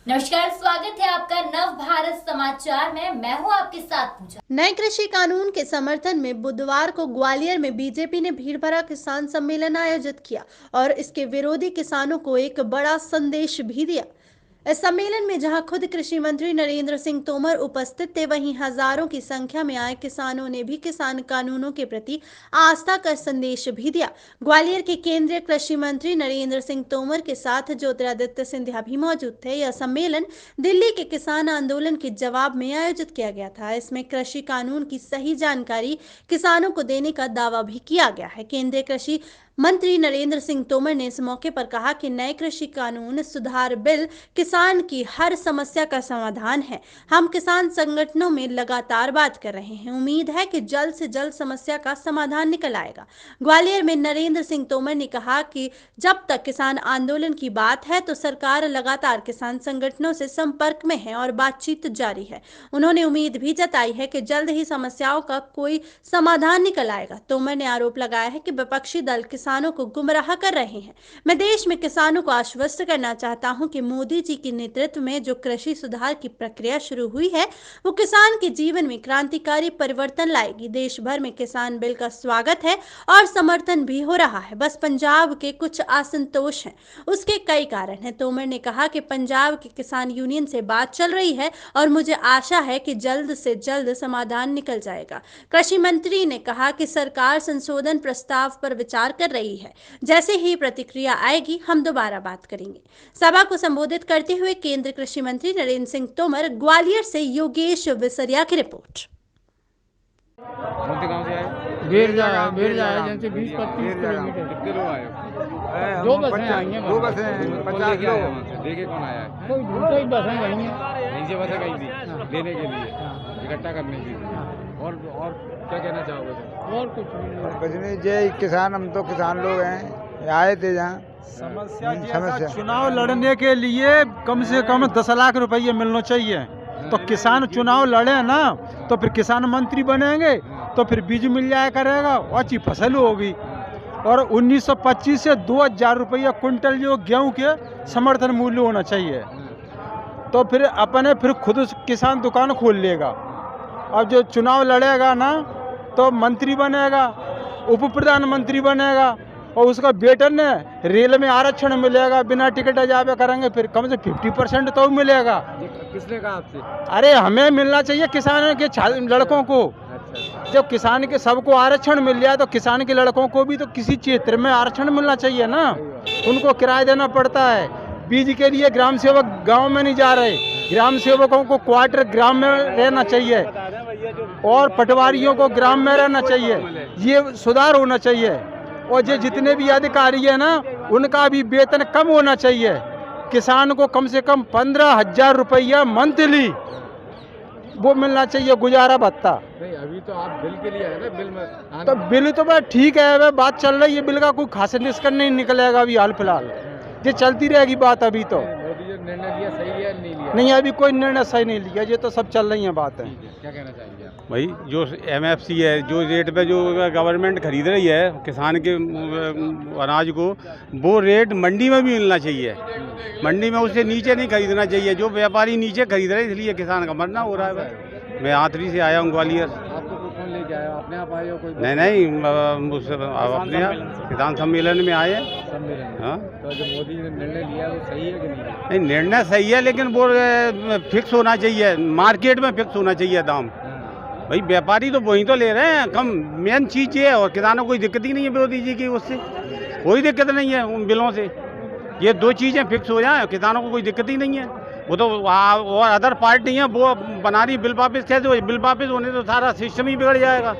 नमस्कार, स्वागत है आपका नव भारत समाचार में। मैं हूं आपके साथ पूजा। नए कृषि कानून के समर्थन में बुधवार को ग्वालियर में बीजेपी ने भीड़ भरा किसान सम्मेलन आयोजित किया और इसके विरोधी किसानों को एक बड़ा संदेश भी दिया। इस सम्मेलन में जहां खुद कृषि मंत्री नरेंद्र सिंह तोमर उपस्थित थे, वहीं हजारों की संख्या में आए किसानों ने भी किसान कानूनों के प्रति आस्था का संदेश भी दिया। ग्वालियर के केंद्रीय कृषि मंत्री नरेंद्र सिंह तोमर के साथ ज्योतिरादित्य सिंधिया भी मौजूद थे। यह सम्मेलन दिल्ली के किसान आंदोलन के जवाब में आयोजित किया गया था। इसमें कृषि कानून की सही जानकारी किसानों को देने का दावा भी किया गया है। केंद्रीय कृषि मंत्री नरेंद्र सिंह तोमर ने इस मौके पर कहा कि नए कृषि कानून सुधार बिल किसान की हर समस्या का समाधान है। हम किसान संगठनों में लगातार बात कर रहे हैं। उम्मीद है कि जल्द से जल्द समस्या का समाधान निकल आएगा। ग्वालियर में नरेंद्र सिंह तोमर ने कहा कि जब तक किसान आंदोलन की बात है तो सरकार लगातार किसान संगठनों से संपर्क में है और बातचीत जारी है। उन्होंने उम्मीद भी जताई है कि जल्द ही समस्याओं का कोई समाधान निकल आएगा। तोमर ने आरोप लगाया है कि विपक्षी दल किसानों को गुमराह कर रहे हैं। मैं देश में किसानों को आश्वस्त करना चाहता हूं कि मोदी जी के नेतृत्व में जो कृषि सुधार की प्रक्रिया शुरू हुई है वो किसान के जीवन में क्रांतिकारी परिवर्तन लाएगी। देश भर में किसान बिल का स्वागत है और समर्थन भी हो रहा है। बस पंजाब के कुछ असंतोष हैं, उसके कई कारण हैं। तोमर ने कहा कि पंजाब के किसान यूनियन से बात चल रही है और मुझे आशा है कि जल्द से जल्द समाधान निकल जाएगा। कृषि मंत्री ने कहा कि सरकार संशोधन प्रस्ताव पर विचार कर रही है। जैसे ही प्रतिक्रिया आएगी हम दोबारा बात करेंगे। सभा को संबोधित करते हुए केंद्रीय कृषि मंत्री नरेंद्र सिंह तोमर। ग्वालियर से योगेश विसरिया की रिपोर्ट। गांव से आए? भेड़ जाए जैसे 20-25 किलोमीटर। कितने लोग आए हो? दो बसें आई हैं। दो बसें हैं, 50 लोग। देखे कौन आया है? कोई दूसरी बसें गई हैं। यहीं से बसें गई थी देने के लिए, इकट्ठा करने के लिए। और क्या कहना चाहोगे सर? और कुछ नहीं। जय किसान, हम तो किसान लोग हैं, आए थे यहाँ समस्या चुनाव लड़ने के लिए कम से कम 10 लाख रुपये मिलना चाहिए। तो किसान चुनाव लड़े ना तो फिर किसान मंत्री बनेंगे, तो फिर बीज मिल जाया करेगा, अच्छी फसल होगी। और 1925 से 2000 रुपया कुंटल जो गेहूं के समर्थन मूल्य होना चाहिए। तो फिर खुद किसान दुकान खोल लेगा। अब जो चुनाव लड़ेगा ना तो मंत्री बनेगा, उप प्रधानमंत्री बनेगा और उसका बेटन ने रेल में आरक्षण मिलेगा, बिना टिकट जावे करेंगे, फिर कम से 50% तो मिलेगा। किसने कहा आपसे? अरे हमें मिलना चाहिए किसानों के लड़कों को। जब किसान के सबको आरक्षण मिल जाए तो किसान के लड़कों को भी तो किसी क्षेत्र में आरक्षण मिलना चाहिए ना। उनको किराया देना पड़ता है। बीज के लिए ग्राम सेवक गाँव में नहीं जा रहे, ग्राम सेवकों को क्वार्टर ग्राम में रहना चाहिए और पटवारियों को ग्राम में रहना चाहिए। ये सुधार होना चाहिए। और ये जितने भी अधिकारी है ना उनका भी वेतन कम होना चाहिए। किसान को कम से कम 15,000 रुपया मंथली वो मिलना चाहिए, गुजारा भत्ता। नहीं, अभी तो आप बिल के लिए आए ना, बिल में तो बिल तो बस ठीक है, वह बात चल रही है, बिल का कोई खास निष्कर्ष नहीं निकलेगा अभी हाल फिलहाल। ये चलती रहेगी बात। अभी तो मोदी जो निर्णय लिया सही लिया नहीं लिया? नहीं, अभी कोई निर्णय सही नहीं लिया, ये तो सब चल रही है बातें। क्या कहना चाहेंगे आप? भाई जो MFC है, जो रेट पे जो गवर्नमेंट खरीद रही है किसान के अनाज को, वो रेट मंडी में भी मिलना चाहिए। मंडी में उससे नीचे नहीं खरीदना चाहिए। जो व्यापारी नीचे खरीद रहे हैं, इसलिए किसान का मरना हो रहा है। मैं आतरी से आया हूँ ग्वालियर। आपको कौन लेके आया? अपने आप आए हो? कोई नहीं, अपने किसान सम्मेलन में आए हैं। सम्मेलन? हाँ। तो जो मोदी ने निर्णय लिया वो सही है कि नहीं? नहीं, निर्णय सही है, लेकिन वो फिक्स होना चाहिए, मार्केट में फिक्स होना चाहिए दाम। भाई व्यापारी तो वही तो ले रहे हैं कम, मेन चीज़ ये है। और किसानों को कोई दिक्कत ही नहीं है मोदी जी की, उससे कोई दिक्कत नहीं है उन बिलों से। ये दो चीज़ें फिक्स हो जाए, किसानों को कोई दिक्कत ही नहीं है। वो तो और अदर पार्टी है वो बना रही बिल वापस। कैसे हो? बिल वापस होने तो सारा सिस्टम ही बिगड़ जाएगा,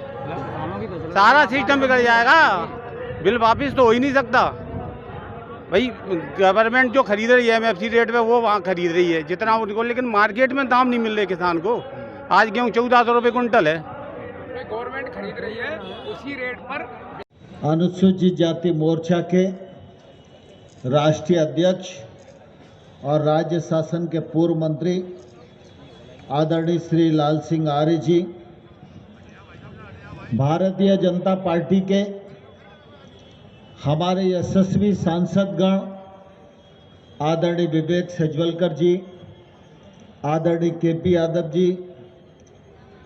सारा सिस्टम बिगड़ जाएगा। बिल वापस तो हो ही नहीं सकता। भाई गवर्नमेंट जो खरीद रही है MFC रेट पे, वो वहाँ खरीद रही है जितना उनको, लेकिन मार्केट में दाम नहीं मिल रहे किसान को। आज गेहूँ 1400 रुपये कुंटल है। गवर्नमेंट खरीद रही है उसी रेट पर। अनुसूचित जाति मोर्चा के राष्ट्रीय अध्यक्ष और राज्य शासन के पूर्व मंत्री आदरणीय श्री लाल सिंह आर्य जी, भारतीय जनता पार्टी के हमारे यशस्वी सांसदगण आदरणीय विवेक सजवलकर जी, आदरणीय KP यादव जी,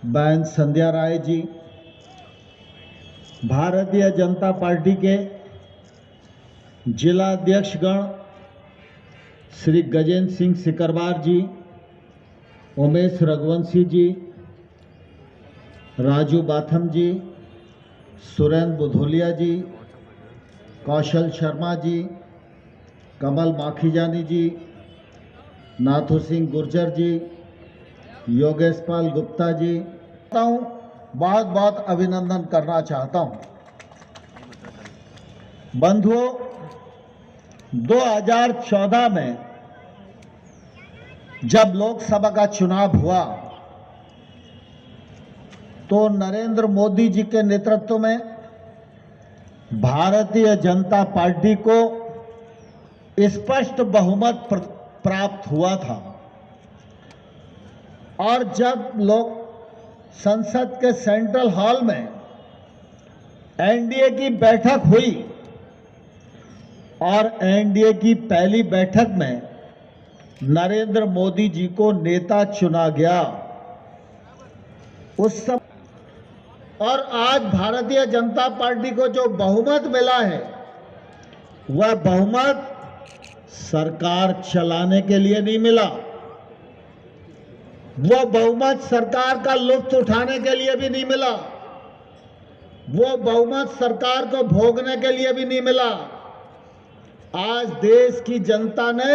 बहन संध्या राय जी, भारतीय जनता पार्टी के जिला अध्यक्षगण श्री गजेंद्र सिंह सिकरवार जी, उमेश रघुवंशी जी, राजू बाथम जी, सुरेंद्र बुधोलिया जी, कौशल शर्मा जी, कमल माखीजानी जी, नाथू सिंह गुर्जर जी, योगेश पाल गुप्ता जी, बहुत बहुत अभिनंदन करना चाहता हूं। बंधुओं, 2014 में जब लोकसभा का चुनाव हुआ तो नरेंद्र मोदी जी के नेतृत्व में भारतीय जनता पार्टी को स्पष्ट बहुमत प्राप्त हुआ था और जब लोग संसद के सेंट्रल हॉल में एनडीए की बैठक हुई और एनडीए की पहली बैठक में नरेंद्र मोदी जी को नेता चुना गया उस समय, और आज भारतीय जनता पार्टी को जो बहुमत मिला है वह बहुमत सरकार चलाने के लिए नहीं मिला, वो बहुमत सरकार का लुत्फ उठाने के लिए भी नहीं मिला, वो बहुमत सरकार को भोगने के लिए भी नहीं मिला। आज देश की जनता ने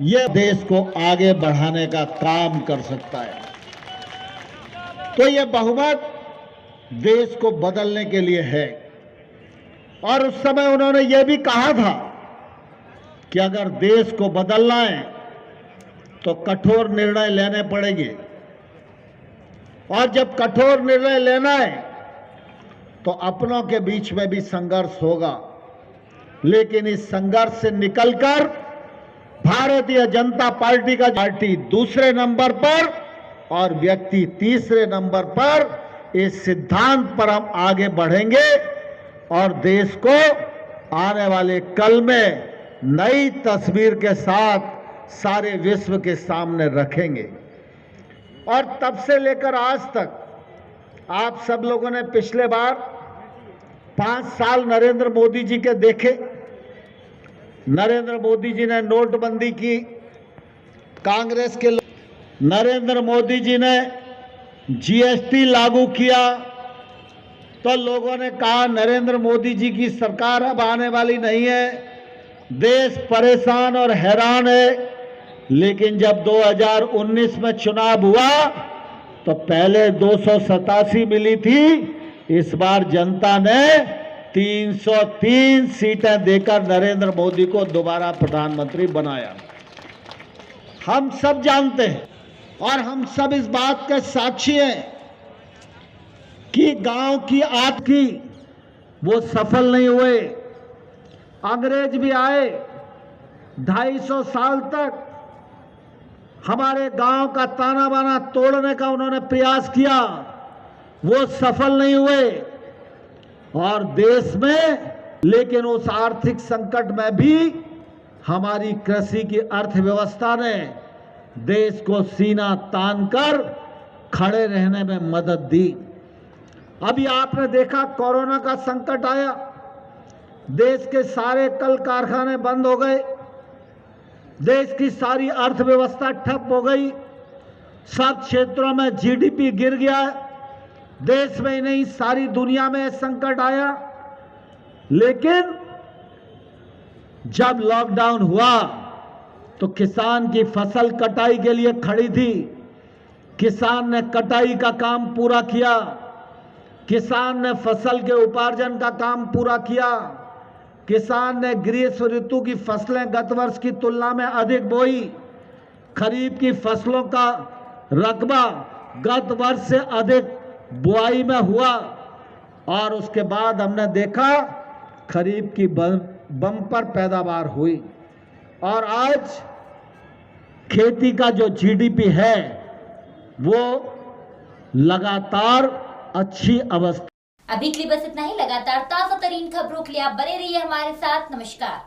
यह देश को आगे बढ़ाने का काम कर सकता है, तो यह बहुमत देश को बदलने के लिए है। और उस समय उन्होंने यह भी कहा था कि अगर देश को बदलना है तो कठोर निर्णय लेने पड़ेंगे, और जब कठोर निर्णय लेना है तो अपनों के बीच में भी संघर्ष होगा, लेकिन इस संघर्ष से निकलकर भारतीय जनता पार्टी का पार्टी दूसरे नंबर पर और व्यक्ति तीसरे नंबर पर, इस सिद्धांत पर हम आगे बढ़ेंगे और देश को आने वाले कल में नई तस्वीर के साथ सारे विश्व के सामने रखेंगे। और तब से लेकर आज तक आप सब लोगों ने पिछले बार 5 साल नरेंद्र मोदी जी के देखे। नरेंद्र मोदी जी ने नोटबंदी की, कांग्रेस के नरेंद्र मोदी जी ने जीएसटी लागू किया तो लोगों ने कहा नरेंद्र मोदी जी की सरकार अब आने वाली नहीं है, देश परेशान और हैरान है। लेकिन जब 2019 में चुनाव हुआ तो पहले 287 मिली थी, इस बार जनता ने 303 सीटें देकर नरेंद्र मोदी को दोबारा प्रधानमंत्री बनाया। हम सब जानते हैं और हम सब इस बात के साक्षी हैं कि गांव की आत की वो सफल नहीं हुए। अंग्रेज भी आए, 250 साल तक हमारे गांव का ताना बाना तोड़ने का उन्होंने प्रयास किया, वो सफल नहीं हुए। और देश में, लेकिन उस आर्थिक संकट में भी हमारी कृषि की अर्थव्यवस्था ने देश को सीना तानकर खड़े रहने में मदद दी। अभी आपने देखा कोरोना का संकट आया, देश के सारे कल कारखाने बंद हो गए, देश की सारी अर्थव्यवस्था ठप हो गई, सब क्षेत्रों में जीडीपी गिर गया, देश में ही नहीं सारी दुनिया में संकट आया। लेकिन जब लॉकडाउन हुआ तो किसान की फसल कटाई के लिए खड़ी थी, किसान ने कटाई का काम पूरा किया, किसान ने फसल के उपार्जन का काम पूरा किया, किसान ने ग्रीष्म ऋतु की फसलें गत वर्ष की तुलना में अधिक बोई, खरीफ की फसलों का रकबा गत वर्ष से अधिक बुआई में हुआ, और उसके बाद हमने देखा खरीफ की बम्पर पैदावार हुई। और आज खेती का जो जीडीपी है वो लगातार अच्छी अवस्था। अभी के लिए बस इतना ही। लगातार ताजा तरीन खबरों के लिए आप बने रहिए हमारे साथ। नमस्कार।